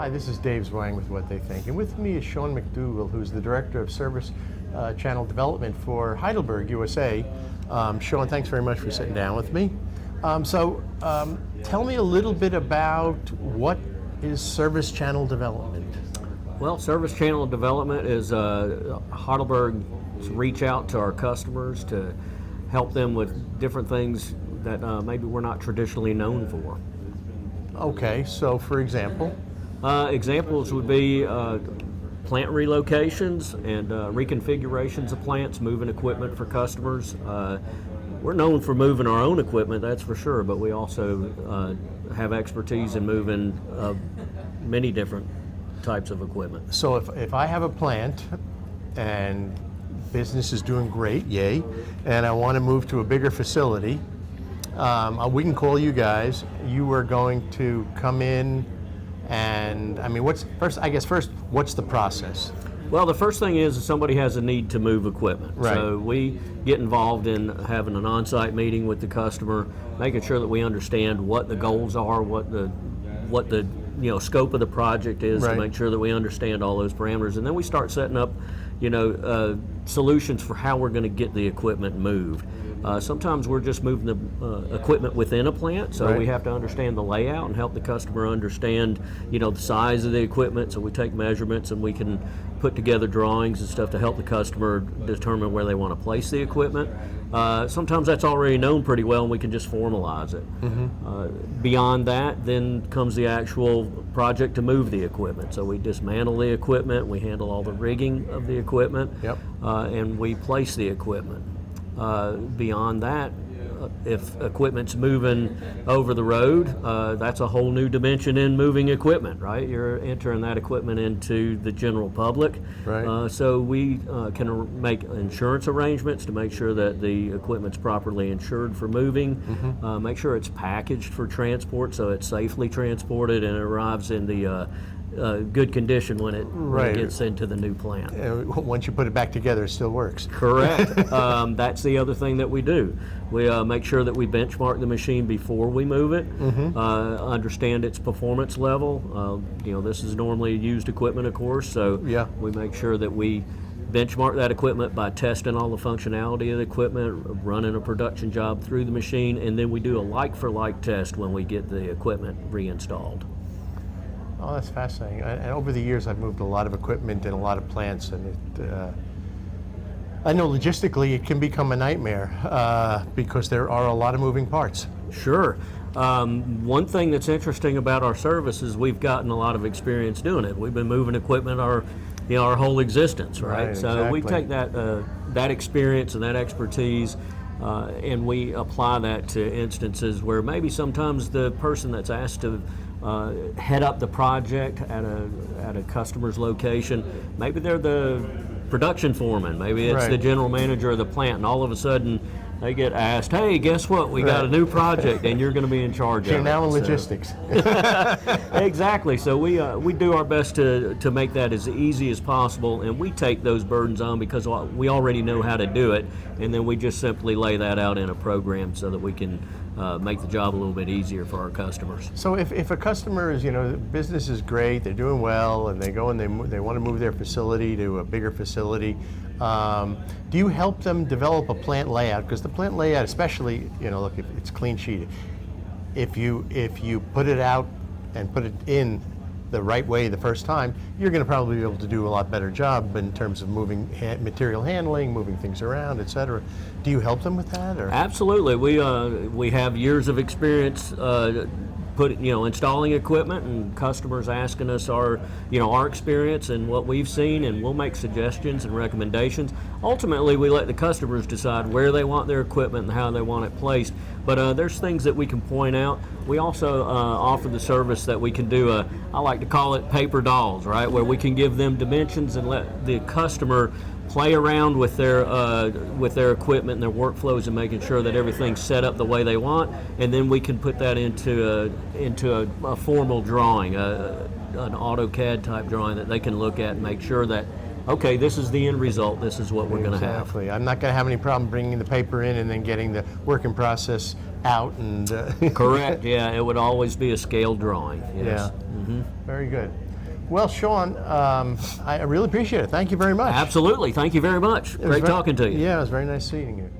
Hi, this is Dave Zwang with What They Think, and with me is Sean McDougall, who's the Director of Service Channel Development for Heidelberg, USA. Sean, thanks very much for sitting down with me. Tell me a little bit about what is Service Channel Development? Well, Service Channel Development is Heidelberg's reach out to our customers to help them with different things that maybe we're not traditionally known for. Okay, so for example? Examples would be plant relocations and reconfigurations of plants, moving equipment for customers. We're known for moving our own equipment, that's for sure, but we also have expertise in moving many different types of equipment. So if I have a plant and business is doing great, yay, and I want to move to a bigger facility, we can call you guys. You are going to come in and, I mean, what's the process? Well, the first thing is somebody has a need to move equipment. Right. So we get involved in having an on-site meeting with the customer, making sure that we understand what the goals are, what the scope of the project is, Right. to make sure that we understand all those parameters, and then we start setting up solutions for how we're going to get the equipment moved. Sometimes we're just moving the equipment within a plant, so Right. we have to understand the layout and help the customer understand, the size of the equipment. So we take measurements and we can put together drawings and stuff to help the customer determine where they want to place the equipment. Sometimes that's already known pretty well, and we can just formalize it. Mm-hmm. Beyond that, then comes the actual project to move the equipment. So we dismantle the equipment, we handle all the rigging of the equipment, Yep. And we place the equipment. Beyond that, if equipment's moving over the road, that's a whole new dimension in moving equipment, right? You're entering that equipment into the general public. Right. So we can make insurance arrangements to make sure that the equipment's properly insured for moving, Mm-hmm. make sure it's packaged for transport so it's safely transported and it arrives in the good condition when it Right. gets into the new plant. Once you put it back together, it still works. Correct. That's the other thing that we do. We make sure that we benchmark the machine before we move it, understand its performance level. This is normally used equipment, of course, so Yeah. we make sure that we benchmark that equipment by testing all the functionality of the equipment, running a production job through the machine, and then we do a like-for-like test when we get the equipment reinstalled. Oh, that's fascinating. And over the years, I've moved a lot of equipment in a lot of plants, and I know logistically it can become a nightmare because there are a lot of moving parts. Sure. One thing that's interesting about our service is we've gotten a lot of experience doing it. We've been moving equipment our whole existence, right? Right, So we exactly. take that experience and that expertise and we apply that to instances where maybe sometimes the person that's asked to head up the project at a customer's location, maybe they're the production foreman, maybe it's Right. the general manager of the plant, and all of a sudden they get asked, hey, guess what, we got a new project and you're going to be in charge of You're it. now in So- logistics. Exactly. So we do our best to make that as easy as possible, and we take those burdens on because we already know how to do it, and then we just simply lay that out in a program so that we can make the job a little bit easier for our customers. So if a customer is, the business is great, they're doing well, and they go and they want to move their facility to a bigger facility, do you help them develop a plant layout? Because the plant layout, especially, look, if it's clean sheet, if you put it out and put it in the right way the first time, you're going to probably be able to do a lot better job in terms of moving material handling, moving things around, et cetera. Do you help them with that? Or? Absolutely. We have years of experience installing equipment, and customers asking us our experience and what we've seen, and we'll make suggestions and recommendations. Ultimately, we let the customers decide where they want their equipment and how they want it placed. But there's things that we can point out. We also offer the service that we can do I like to call it paper dolls, right? Where we can give them dimensions and let the customer play around with their equipment and their workflows and making sure that everything's set up the way they want, and then we can put that into a formal drawing, an AutoCAD type drawing that they can look at and make sure that, okay, this is the end result, this is what we're going to have. Exactly. I'm not going to have any problem bringing the paper in and then getting the working process out and. Correct. Yeah, it would always be a scaled drawing. Yes. Yeah. Very good. Well, Sean, I really appreciate it. Thank you very much. Absolutely. Thank you very much. It was Great very- talking to you. Yeah, it was very nice seeing you.